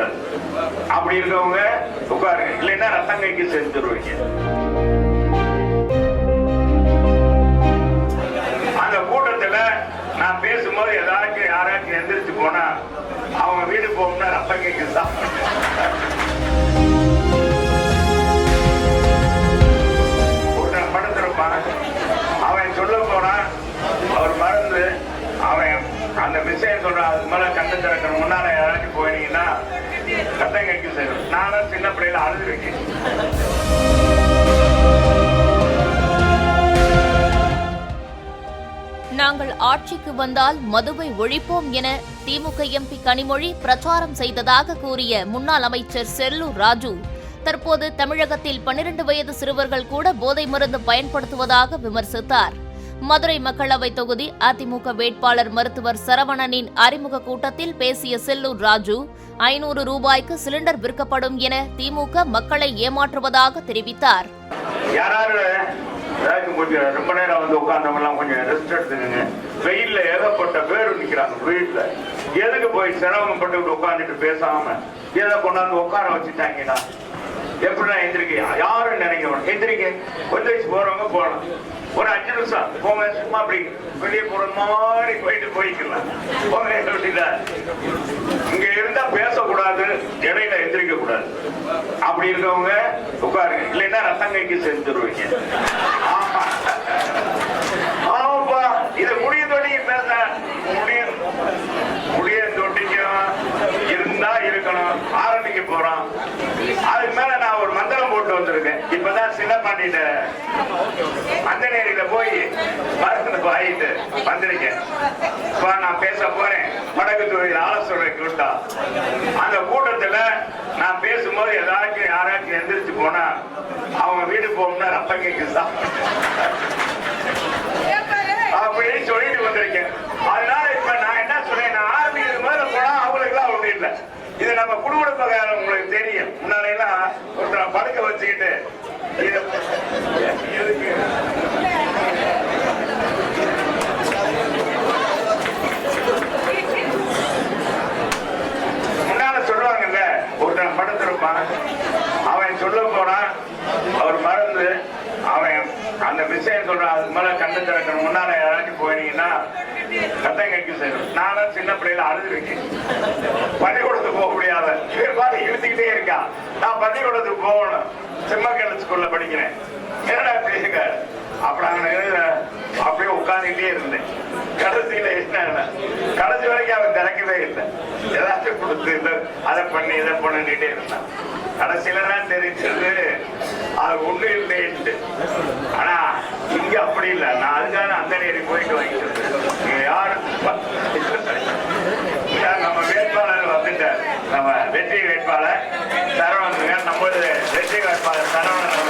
கூடாது. அப்படி இருக்கவங்க உட்காருங்க, இல்லைன்னா ரத்தங்கைக்கு செஞ்சிருவீங்க. அந்த கூட்டத்துல நான் பேசும்போது ஏதாச்சும் யாராச்சும் எந்திரிச்சு போனா அவங்க வீடு போகணும்னா ரத்தங்கைக்கு தான். ஒருத்தன் படுத்திருப்பான், அவன் சொல்ல போறான், அவர் மறந்து அவன் அந்த விஷயம் சொல்றான், அதுக்கு மேல கண்ணு திறக்கிற முன்னால யாராச்சும் போயிருந்தீங்கன்னா ரத்தங்கைக்கு சேரும். நானும் சின்ன பிள்ளையில அழுது வைக்கேன். நாங்கள் ஆட்சிக்கு வந்தால் மதுவை ஒழிப்போம் என திமுக எம்பி கனிமொழி பிரச்சாரம் செய்ததாக கூறிய முன்னாள் அமைச்சர் செல்லூர் ராஜு தற்போது தமிழகத்தில் 12 வயது சிறுவர்கள் கூட போதை மருந்து பயன்படுத்துவதாக விமர்சித்தார். மதுரை மக்களவை தொகுதி அதிமுக வேட்பாளர் மருத்துவர் சரவணனின் அறிமுக கூட்டத்தில் பேசிய செல்லூர் ராஜு 500 ரூபாய்க்கு சிலிண்டர் விற்கப்படும் என திமுக மக்களை ஏமாற்றுவதாக தெரிவித்தார். கொஞ்சம் ரொம்ப நேரம் வந்து உட்கார்ந்தவங்க கொஞ்சம் ரெஸ்ட் எடுத்துக்கங்க. வெயில்ல ஏகப்பட்ட பேர் நிக்கிறாங்க வீட்டுல. எதுக்கு போய் சிரமப்பட்டு உட்கார்ந்துட்டு பேசாம எதை கொண்டாந்து உட்கார வச்சுட்டாங்கன்னா எப்படின்னா எந்திரிக்க யாரும் நினைக்க எந்திரிக்க கொஞ்சம் போறவங்க போகலாம். ஒரு 5 நிமிஷம் போங்க, சும்மா அப்படி வெளியே போற மாதிரி போய்க்கலாம். இங்க இருந்தா பேசக்கூடாது, இடையில எந்திரிக்க கூடாது. அப்படி இருக்கவங்க உட்காருங்க, இல்லைன்னா ரத்தங்கைக்கு செஞ்சிருவீங்க. ஆமாப்பா, இது முடிய தொட்டிக்கு பேச முடிய தொட்டிக்கும் இருந்தா இருக்கணும். ஆரம்பிக்க போறோம். அதுக்கு மேல நான் ஒரு மந்திரம் போட்டு வந்திருக்கேன். இப்பதான் சின்ன பாண்டிட்ட அந்த நேரில போய் மருந்து வாங்கிட்டு வந்திருக்கேன். நான் பேச போறேன். வடக்கு தொழில் ஆலோசனை கூட்டம். அந்த கூட்டத்துல நான் பேசும்போது ஏதாச்சும் யாராச்சும் எந்திரிச்சு போனா அவங்க வீடு போகணும்னா ரத்தங்கைக்கு தான் அப்படின்னு சொல்லிட்டு வந்திருக்கேன். அதனால இப்ப நான் என்ன சொல்றேன், ஆர்மிக்கு மேல போனா அவங்களுக்கு எல்லாம் ஒண்ணு இல்லை. இது நம்ம குடும்பக்காரங்க, உங்களுக்கு தெரியும். முன்னாலாம் ஒருத்தர் படுக்க வச்சுக்கிட்டு முன்னால சொல்லுவாங்கல்ல, ஒருத்தன் படுத்திருப்பான், அவன் சொல்ல போறான், அவர் மறந்து அவன் அந்த விஷயம் சொல்றான், அதுக்கு மேல கண்ணு திறக்கிற முன்னால யாராச்சும் போயிருந்தீங்கன்னா ரத்தங்கைக்கு சேரும். நானும் சின்ன பிள்ளையில அழுது வைக்கேன். பள்ளிக்கூடத்துக்கு போக முடியாத இழுத்துக்கிட்டே இருக்கான். நான் பள்ளிக்கூடத்துக்கு போகணும், சிம்மக்கல் ஸ்கூல்ல படிக்கிறேன். என்னடா பேசுங்க அப்படியே உட்கார்ந்துட்டே இருந்தேன். கடைசியில என்ன, கடைசி வரைக்கும் அவன் திறக்கவே இல்லை. ஏதாச்சும் கொடுத்து அதை பண்ணி இதை பண்ணிட்டே இருந்தான். கடைசியில தான் தெரிஞ்சது அது ஒண்ணு இல்லைன்ட்டு. ஆனா இங்க அப்படி இல்லை. நான் அதுக்காக அந்த நேரி போயிட்டு வாங்கிட்டு யாரு நம்ம வேட்பாளர் வந்துட்டார். நம்ம வெற்றி வேட்பாளர் சரவணன், நம்ம வெற்றி வேட்பாளர் சரவணன்